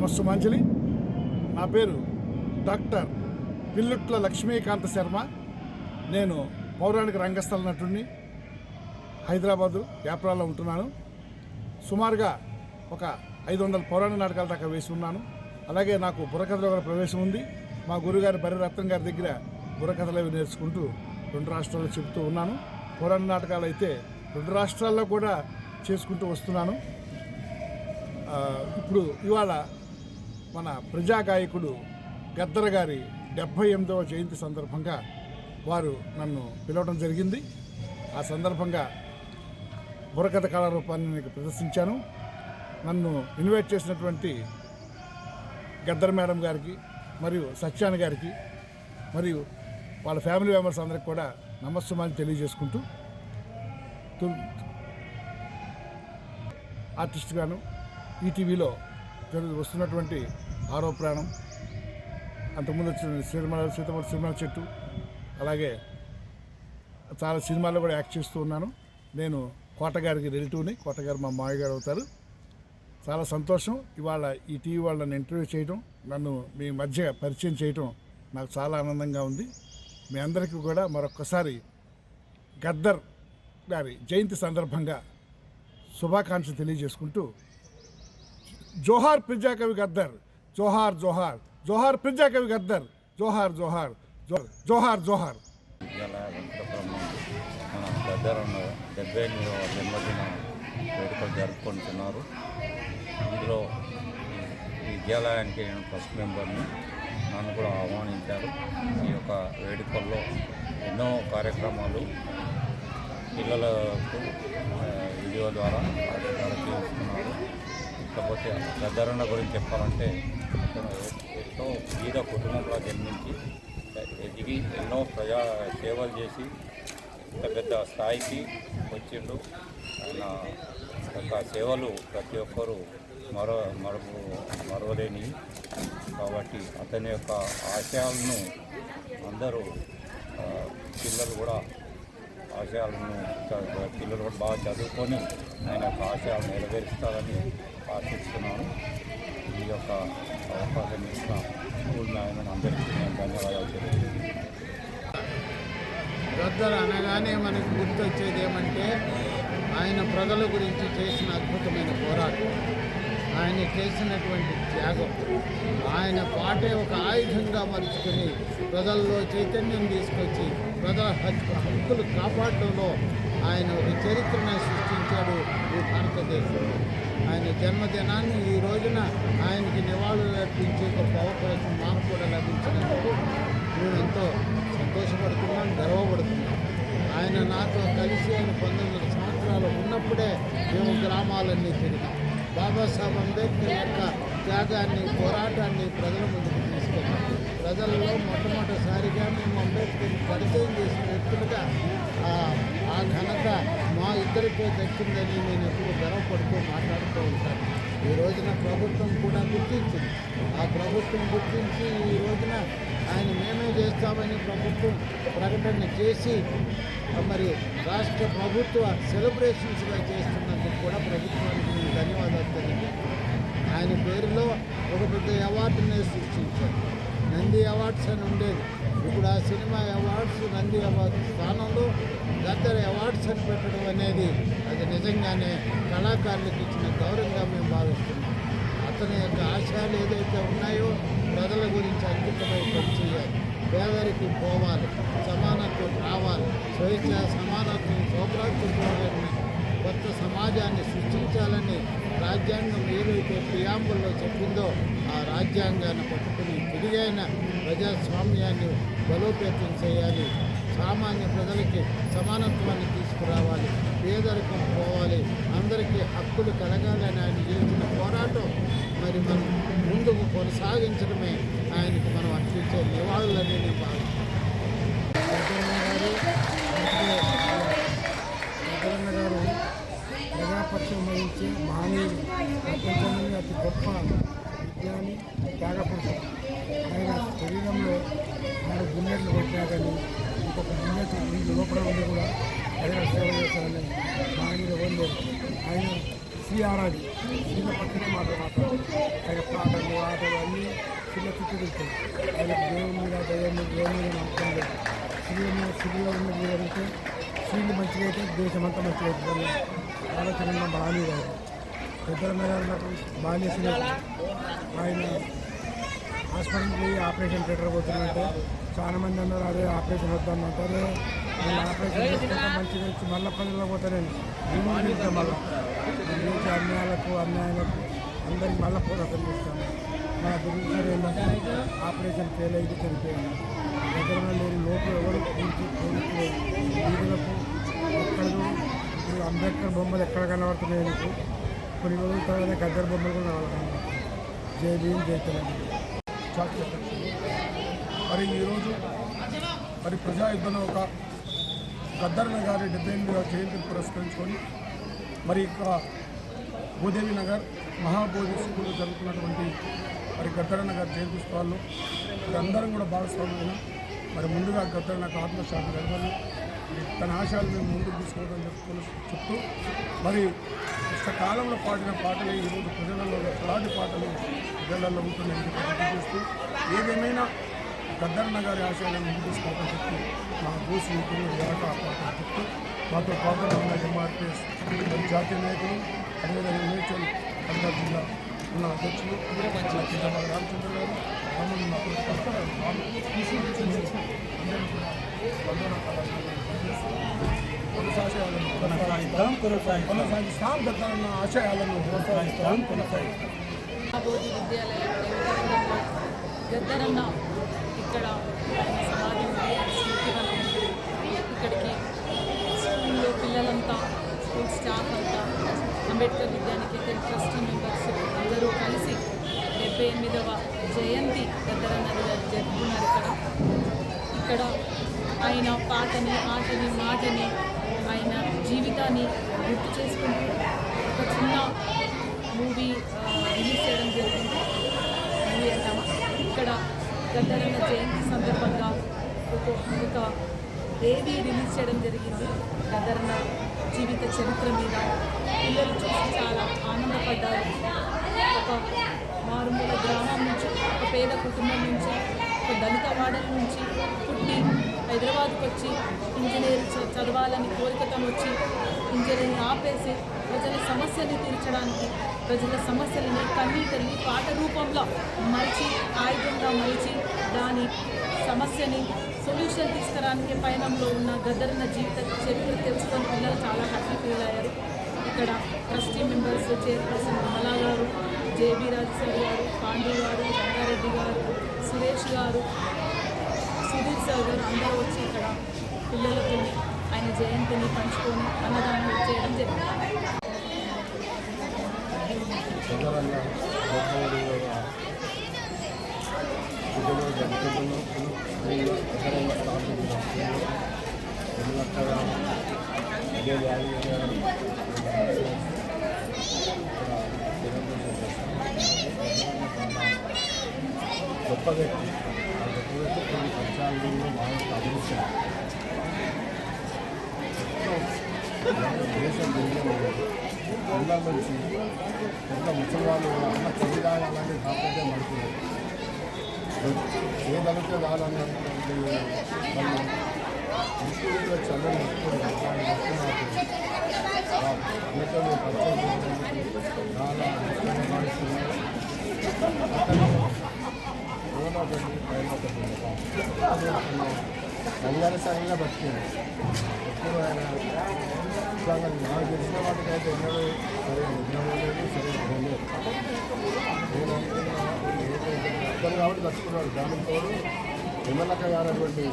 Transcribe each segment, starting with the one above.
నమస్సుమాంజలి. నా పేరు డాక్టర్ పిల్లుట్ల లక్ష్మీకాంత శర్మ. నేను పౌరాణిక రంగస్థల నటుడిని. హైదరాబాదు యాప్రాలో ఉంటున్నాను. సుమారుగా ఒక 500 పౌరాణిక నాటకాల దాకా వేసి ఉన్నాను. అలాగే నాకు బుర్రకథలో కూడా ప్రవేశం ఉంది. మా గురుగారు బర్రె రత్నం గారి దగ్గర బుర్రకథలు అవి నేర్చుకుంటూ 2 రాష్ట్రాల్లో చెబుతూ ఉన్నాను. పౌరాణిక నాటకాలు అయితే 2 రాష్ట్రాల్లో కూడా చేసుకుంటూ వస్తున్నాను. ఇప్పుడు ఇవాళ మన ప్రజాగాయకుడు గద్దర్ గారి 78వ జయంతి సందర్భంగా వారు నన్ను పిలవడం జరిగింది. ఆ సందర్భంగా బుర్రకథ కళారూపాన్ని నేను ప్రదర్శించాను. నన్ను ఇన్వైట్ చేసినటువంటి గద్దర్ మేడం గారికి మరియు సత్యాన్ గారికి మరియు వాళ్ళ ఫ్యామిలీ మెంబర్స్ అందరికి కూడా నమస్సుమాన్ని తెలియజేసుకుంటూ ఆర్టిస్ట్గాను ఈటీవీలో వస్తున్నటువంటి ఆరో ప్రాణం, అంతకుముందు వచ్చిన సీతమల సినిమాల చెట్టు, అలాగే చాలా సినిమాల్లో కూడా యాక్ట్ చేస్తూ ఉన్నాను. నేను కోటగారికి రిలేటివ్ని. కోటగారు మా మావయ్య గారు అవుతారు. చాలా సంతోషం. ఇవాళ ఈ టీవీ వాళ్ళని ఇంటర్వ్యూ చేయడం, నన్ను మీ మధ్య పరిచయం చేయడం నాకు చాలా ఆనందంగా ఉంది. మీ అందరికీ కూడా మరొక్కసారి గద్దర్ గారి జయంతి సందర్భంగా శుభాకాంక్షలు తెలియజేసుకుంటూ, జోహార్ ప్రజాకవి గద్దర్, జోహార్ జోహార్, జోహార్ ప్రజాకవి గద్దర్, జోహార్ జోహార్, జోహార్ జోహార్. మన గద్దర్ అన్న 78వ జన్మదిన వేడుకలు జరుపుకుంటున్నారు. అందులో ఈ విద్యాలయానికి నేను ఫస్ట్ మెంబర్ని. నన్ను కూడా ఆహ్వానించారు. ఈ యొక్క వేడుకల్లో ఎన్నో కార్యక్రమాలు పిల్లలకు వీడియో ద్వారా చేస్తున్నారు. కాకపోతే గద్దరన్న గురించి చెప్పాలంటే ఎంతో బీద కుటుంబంలో జన్మించి ఎదిగి ఎన్నో ప్రజా సేవలు చేసి పెద్ద స్థాయికి వచ్చిండు. ఆయన యొక్క సేవలు ప్రతి ఒక్కరూ మరవలేని. కాబట్టి అతని యొక్క ఆశయాలను అందరూ పిల్లలు కూడా బాగా చదువుకొని ఆయన యొక్క ఆశయాలను నెరవేరుస్తారని ఆశిస్తున్నాను. ఈ యొక్క అవకాశం ఇచ్చిన స్కూల్ ఆయన అందరికీ నేను ధన్యవాదాలు తెలియజేస్తున్నాను. గద్దర్ అనగానే మనకు గుర్తొచ్చేది ఏమంటే ఆయన ప్రజల గురించి చేసిన అద్భుతమైన పోరాటం, ఆయన చేసినటువంటి త్యాగం, ఆయన పాటే ఒక ఆయుధంగా మలుచుకొని ప్రజల్లో చైతన్యం తీసుకొచ్చి ప్రజల హక్కులు కాపాడడంలో ఆయన ఒక చరిత్రను సృష్టించాడు ఈ భారతదేశంలో. ఆయన జన్మదినాన్ని ఈ రోజున ఆయనకి నివాళులు అర్పించే గొప్ప అవకాశం మాకు కూడా లభించినందుకు మేము ఎంతో సంతోషపడుతున్నాం, గర్వపడుతున్నాం. ఆయన నాతో కలిసి ఆయన 19 సంవత్సరాలు ఉన్నప్పుడే మేము గ్రామాలన్నీ తిరిగాం. బాబాసాహెబ్ అంబేద్కర్ యొక్క త్యాగాన్ని, పోరాటాన్ని ప్రజల ముందుకు తీసుకెళ్ళాం. ప్రజలలో మొట్టమొదటిసారిగా మేము అంబేద్కర్ని పరిచయం చేసిన వ్యక్తులుగా ఆ ఘనత మా ఇద్దరికే దక్కిందని నేను ఎప్పుడు గర్వపడుతూ మాట్లాడుతూ ఉంటాను. ఈ రోజున ప్రభుత్వం కూడా గుర్తించింది. ఆ ప్రభుత్వం గుర్తించి ఈ రోజున ఆయన మేమే చేస్తామని ప్రభుత్వం ప్రకటన చేసి మరి రాష్ట్ర ప్రభుత్వ సెలబ్రేషన్స్గా చేస్తున్నందుకు కూడా ప్రభుత్వానికి నేను ధన్యవాదాలు తెలియజేస్తాను. ఆయన పేరులో ఒక పెద్ద అవార్డునే సృష్టించారు. నంది అవార్డ్స్ అని ఉండేది. ఇప్పుడు ఆ సినిమా అవార్డ్స్ నంది అవార్డు స్థానంలో గద్దర్ అవార్డ్స్ అని పెట్టడం అనేది అది నిజంగానే కళాకారులకు ఇచ్చిన గౌరవంగా మేము భావిస్తున్నాం. అతని యొక్క ఆశయాలు ఏదైతే ఉన్నాయో ప్రజల గురించి అంకితమై పనిచేయాలి, పేదరికం పోవాలి, సమానత్వం రావాలి, స్వేచ్ఛ సమానత్వం సౌభ్రాతృత్వాన్ని కొత్త సమాజాన్ని సృష్టించాలని రాజ్యాంగం ఏదైతే ప్రియాంబుల్లో చెప్పిందో ఆ రాజ్యాంగాన్ని పట్టుకుని తిరిగైన ప్రజాస్వామ్యాన్ని బలోపేతం చేయాలి, సామాన్య ప్రజలకి సమానత్వాన్ని తీసుకురావాలి, పేదరికం పోవాలి, అందరికీ హక్కులు కలగాలని ఆయన చేసిన పోరాటం మరి మనం ముందుకు కొనసాగించడమే ఆయనకు మనం అర్పించే నివాళులని నేను భావిస్తున్నాను. గద్దరన్న గారు ప్రజాపక్షం వహించే మహనీయుడు, ప్రపంచంలోనే అతి గొప్ప విజ్ఞాని, త్యాగపురుషుడు. ఆయన శరీరంలో 6 బుల్లెట్లు కొట్టినా కానీ ఇంకొక బుల్లెట్ ఈ లోపల ఉండి కూడా ప్రజల సేవ చేస్తారని మహనీయుడు ఎవరు. ఆయన శ్రీ ఆరాధి శ్రీల పక్కనే మాట్లాడతారు. ఆయన పాటలు చిన్న చుట్టూ తిరుగుతాడు. ఆయనకు దేవుని మీద దయ్యం మీద దేవుని మీద నమ్మకం లేదు. సిరిలో ఉన్న వీరంటే సీళ్ళు మంచిగా అయితే దేశమంతా మంచిగా అవుతుంది. ఆలోచన బాగానే కాదు. పెద్దరన్న గారు నాకు బాగా ఆయన హాస్పిటల్కి పోయి ఆపరేషన్ థియేటర్ పోతున్నారంటే చాలామంది అన్నారు అదే ఆపరేషన్ వద్దామంటారు. నేను ఆపరేషన్ చేసుకుంటే మంచిగా వచ్చి మళ్ళీ ప్రజల్లో పోతానండి. రిమూవ్ చేస్తాను. మళ్ళీ అన్యాయాలకు అందరికి మళ్ళీ పోరాటం చేస్తాను. మన దుర్విచారం ఏంటంటే ఆపరేషన్ ఫెయిల్ అయితే చనిపోయాను. దగ్గర లేని లోపు ఎవరు వీధులకు ఎక్కడో ఇప్పుడు అంబేద్కర్ బొమ్మలు ఎక్కడ కనబడుతున్నాయి నీకు కొన్ని రోజుల తర్వాత గద్దర్ బొమ్మలు కూడా కనబడుతున్నాయి. జై భీమ్ జై తెలంగాణ. మరి ఈరోజు మరి ప్రజాయుద్ధంలో ఒక గద్దరన్న గారి 78వ జయంతిని పురస్కరించుకొని మరి ఇక్కడ భూదేవి నగర్ మహాబోధి స్కూల్లో జరుగుతున్నటువంటి మరి గద్దరన్న గారి జయంతి ఉత్సవాల్లో మరి అందరం కూడా భాగస్వామ్యం. మరి ముందుగా గద్దరన్నకు ఆత్మశాంతి కలగాలి, తన ఆశయాలు మేము ముందుకు తీసుకోవడం చెప్తూ మరి కష్టకాలంలో పాడిన పాటలే ఈరోజు ప్రజలలో అలాంటి పాటలు ప్రజలలో ఉంటున్నాయని చేస్తూ ఏదేమైనా గద్దరన్న గారి ఆశయాలను ముందుకు తీసుకోవడం చెప్తూ మా బోసు దాకా పాటలు చెప్తూ మాతో పాటు ఉన్న ఎంఆర్పిఎస్ జాతీయ నాయకులు అదేవిధంగా మేడ్చల్ కడప జిల్లా ఉన్న అధ్యక్షులు రామచంద్ర గారు కొనసాగిస్తాం. గద్దరన్న ఆశయాలను కొనసాగిస్తాం. బోధి విద్యాలయం గద్దరన్న ఇక్కడ సమాధి స్మృతివనం ఇక్కడికి స్కూల్లో పిల్లలంతా స్కూల్ స్టాఫ్ అంతా అంబేద్కర్ విద్యానికేతన్ ట్రస్టీ మెంబర్స్ అందరూ కలిసి 78వ జయంతి గద్దరన్న జరుపుకున్నారు. ఇక్కడ ఆయన పాటని ఆటని మాటని ఆయన జీవితాన్ని గుర్తు చేసుకుంటూ ఒక చిన్న మూవీ రిలీజ్ చేయడం జరిగింది. మూవీ అంటామా ఇక్కడ గద్దరన్న జయంతి సందర్భంగా ఒక ఏవీ రిలీజ్ చేయడం జరిగింది. గద్దరన్న జీవిత చరిత్ర మీద పిల్లలు చూసి చాలా ఆనందపడ్డారు. ఒక మారుమూల గ్రామం నుంచి, ఒక పేద కుటుంబం నుంచి, ఒక దళిత వాడల నుంచి పుట్టి హైదరాబాద్కి వచ్చి ఇంజనీర్ చదవాలని కోరికతో వచ్చి ఇంజనీరింగ్ ఆపేసి ప్రజల సమస్యని తీర్చడానికి ప్రజల సమస్యలని కన్నీటిని పాట రూపంలో మలిచి ఆయుధంగా మలిచి దాని సమస్యని సొల్యూషన్ తీసుకురానికి పయనంలో ఉన్న గద్దరన్న జీవిత చరిత్ర తెలుసుకొని పిల్లలు చాలా హ్యాపీ ఫీల్ అయ్యారు. ఇక్కడ ట్రస్టీ మెంబర్స్ చైర్పర్సన్ కమలా గారు, జేబీ రాజేశ్వరి గారు, పాండు గారు, రంగారెడ్డి గారు, సురేష్ గారు, సుధీర్ సార్ గారు అందరూ వచ్చి ఇక్కడ పిల్లలతో ఆయన జయంతిని పంచుకొని అన్నదానం చేయడం జరిగింది. గొప్ప వ్యక్తి ఆ గొప్ప వ్యక్తి కొన్ని పరిచయాలలో బాగా అభివృద్ధి దేశం పిల్లల నుంచి పెద్ద ముసలివాళ్ళు అన్న చెల్లిదాయాలని కాకపోతే మడుతున్నారు. ఏ దళితే కావాలన్నటువంటి వాళ్ళు ఇంట్లో చల్లని అన్నిటిలో పరిచయం చాలా ఇష్టంగా భావిస్తున్నారు. సంఘానుసారంగా బతికింది. ఎప్పుడు ఆయన నాకు తెలిసిన వాటికైతే ఎన్నడూ సరే నిద్రపోలేదు, సరే లేదు. నేను ఇద్దరు కాబట్టి బతుకున్నాడు. దానితో విమలక్క గారు అటువంటి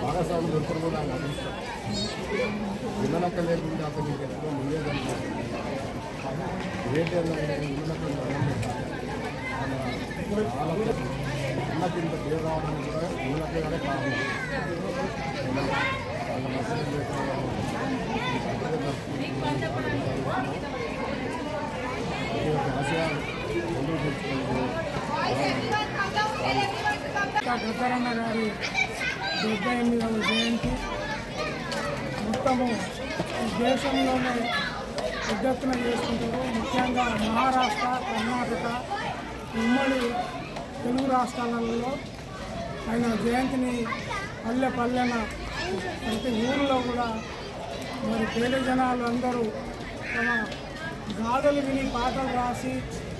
భాగస్వామి దొరుకులు కూడా నాకు అనిపిస్తాను. విమలక్క లేకుండా అతనికి ఎంతో ముందేదంటే రేట్ ఏంటంటే విమలక్క అన్నకి ఇంత పేరు రావడానికి కూడా విమలక్క గారే కారణం. వాళ్ళ మసలు ఆశయాలు ముందుకు తెచ్చుకుంటూ గద్దరన్న గారి 78వ జయంతి మొత్తము దేశంలోనే పెద్దెత్తున చేసుకుంటారు. ముఖ్యంగా మహారాష్ట్ర, కర్ణాటక, ఉమ్మడి తెలుగు రాష్ట్రాలలో ఆయన జయంతిని పల్లె పల్లెన ప్రతి ఊరిలో కూడా మరి పేద జనాలు అందరూ తమ గాథలు విని పాటలు రాసి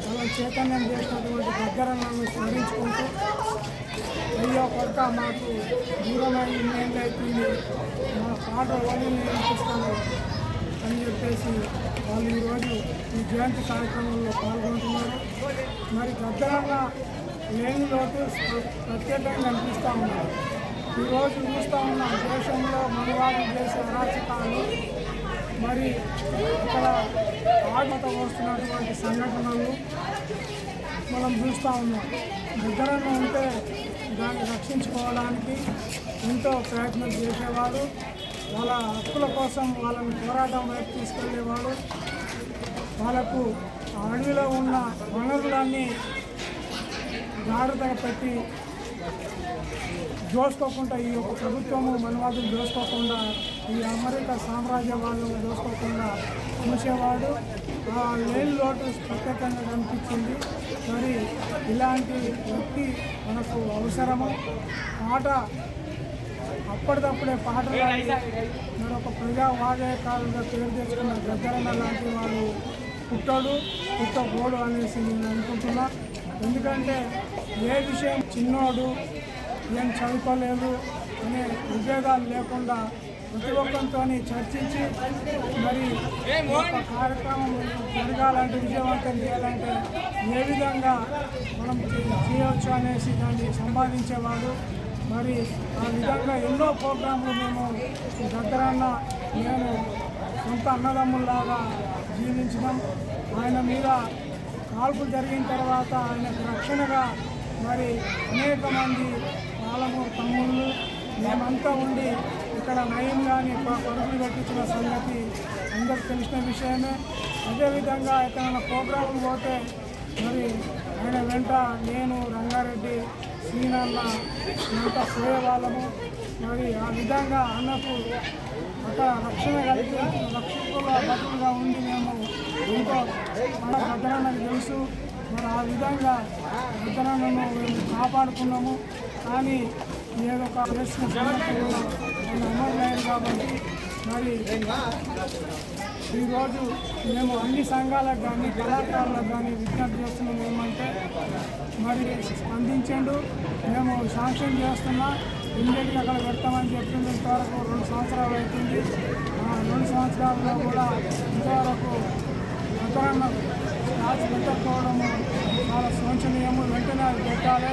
వాళ్ళ చైతన్యం చేసినటువంటి దగ్గరలను స్మరించుకుంటూ అయ్యో కొత్త మాకు దూరమై ఇన్నేళ్ళు అవుతుంది మా పాట వాళ్ళు వినిపిస్తాను అని చెప్పేసి వాళ్ళు ఈరోజు ఈ జయంతి కార్యక్రమంలో పాల్గొంటున్నారు. మరి గద్దరన్న లేని లోటు ప్రత్యేకంగా కనిపిస్తూ ఉన్నారు. ఈరోజు చూస్తూ ఉన్న దేశంలో మనవాళ్ళు చేసే అరాచకాలు మరి ఇక్కడ ఆగత వస్తున్నటువంటి సంఘటనలు మనం చూస్తూ ఉన్నాం. గద్దరన్న ఉంటే దాన్ని రక్షించుకోవడానికి ఎంతో ప్రయత్నం చేసేవాడు. వాళ్ళ హక్కుల కోసం వాళ్ళని పోరాటం వైపు తీసుకెళ్ళేవాడు. వాళ్ళకు అడవిలో ఉన్న వనరులన్నీ జాగ్రత్తగా పెట్టి దోసుకోకుండా ఈ యొక్క ప్రభుత్వము మనవాదులు దోసుకోకుండా ఈ అమెరికా సామ్రాజ్య వాళ్ళను దోసుకోకుండా చూసేవాడు. ఆ లేని లోటు ప్రత్యేకంగా కనిపించింది. మరి ఇలాంటి వ్యక్తి మనకు అవసరము. పాట అప్పటికప్పుడే పాటలు మరొక ప్రజావాదకారులుగా పేరు తెచ్చుకున్న గద్దరన్న లాంటి వాళ్ళు పుట్టబోడు అనేసి నేను అనుకుంటున్నా. ఎందుకంటే ఏ విషయం చిన్నోడు ఏం చదువుకోలేదు అనే విభేదాలు లేకుండా ప్రతి ఒక్కరితో చర్చించి మరి ఒక కార్యక్రమం జరగాలంటే విజయవంతం చేయాలంటే ఏ విధంగా మనం చేయవచ్చు అనేసి దాన్ని సంపాదించేవాడు. మరి ఆ విధంగా ఎన్నో ప్రోగ్రాంలు మేము గద్దరన్న నేను సొంత అన్నదమ్ముల్లాగా జీవించడం. ఆయన మీద కాల్పులు జరిగిన తర్వాత ఆయనకు రక్షణగా మరి అనేక మంది పాలమూరు తమ్ముళ్ళు మేమంతా ఉండి ఇక్కడ నయం కానీ పరుగులు పెట్టించిన సంగతి అందరికి తెలిసిన విషయమే. అదేవిధంగా ఎక్కడైనా ప్రోగ్రాంలు పోతే మరి ఆయన వెంట నేను రంగారెడ్డి సీనన్న అంతా పోయేవాళ్ళము. మరి ఆ విధంగా అన్నకు ఒక రక్షణ కలిపి రక్షకుల భద్రులుగా ఉండి మేము ఎంతో మన గద్దరన్నకు తెలుసు. మరి ఆ విధంగా గద్దరన్నను మేము కాపాడుకున్నాము. కానీ ఏదో ఒక చేసిన సందర్భంలో ఆయన అమరులయ్యారు కాబట్టి మరి ఈరోజు మేము అన్ని సంఘాలకు కానీ కళాకారులకు కానీ విజ్ఞప్తి చేస్తున్నాం ఏమంటే మరి స్పందించండు. మేము శాంక్షన్ చేస్తున్నా ఇమ్మీడియట్గా అక్కడ పెడతామని చెప్పింది. ఇంతవరకు 2 సంవత్సరాలు అవుతుంది. 2 సంవత్సరాల్లో కూడా ఇంతవరకు గద్దరన్న రాజు పెట్టకపోవడము చాలా శోచనీయము. వెంటనే అది పెట్టాలి,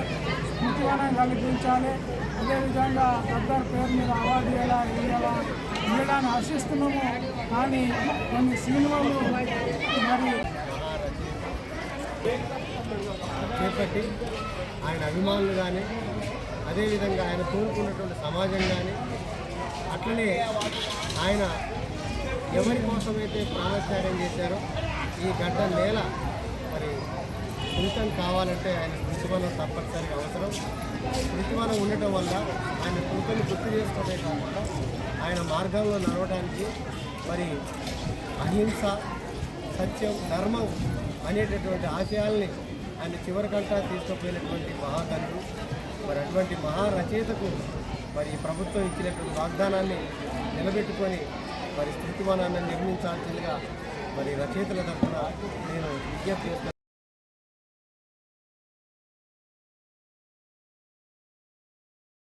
స్మృతివనం కల్పించాలి. అదేవిధంగా గద్దర్ పేరు మీద అవార్డు ఇవ్వడాన్ని ఆశిస్తున్నాము. కానీ కొన్ని సినిమాలు మరి చేపట్టి ఆయన అభిమానులు కానీ అదేవిధంగా ఆయన కోరుకున్నటువంటి సమాజం కానీ అట్లనే ఆయన ఎవరి కోసమైతే ప్రాణత్యాగం చేశారో ఈ గడ్డ నేల మరి సొంతం కావాలంటే ఆయన స్మృతివనం తప్పనిసరిగా అవసరం. స్మృతివనం ఉండటం వల్ల ఆయన స్మృతిని గుర్తు చేసుకోవడే కాకుండా ఆయన మార్గంలో నడవడానికి మరి అహింస, సత్యం, ధర్మం అనేటటువంటి ఆశయాల్ని ఆయన చివరికంటా తీసుకుపోయినటువంటి మహాకనుడు. మరి అటువంటి మహారచయితకు మరి ప్రభుత్వం ఇచ్చినటువంటి వాగ్దానాన్ని నిలబెట్టుకొని మరి స్మృతివనాన్ని నిర్మించాల్సిందిగా మరి రచయితల తరఫున నేను విజ్ఞప్తి చేస్తున్నాను.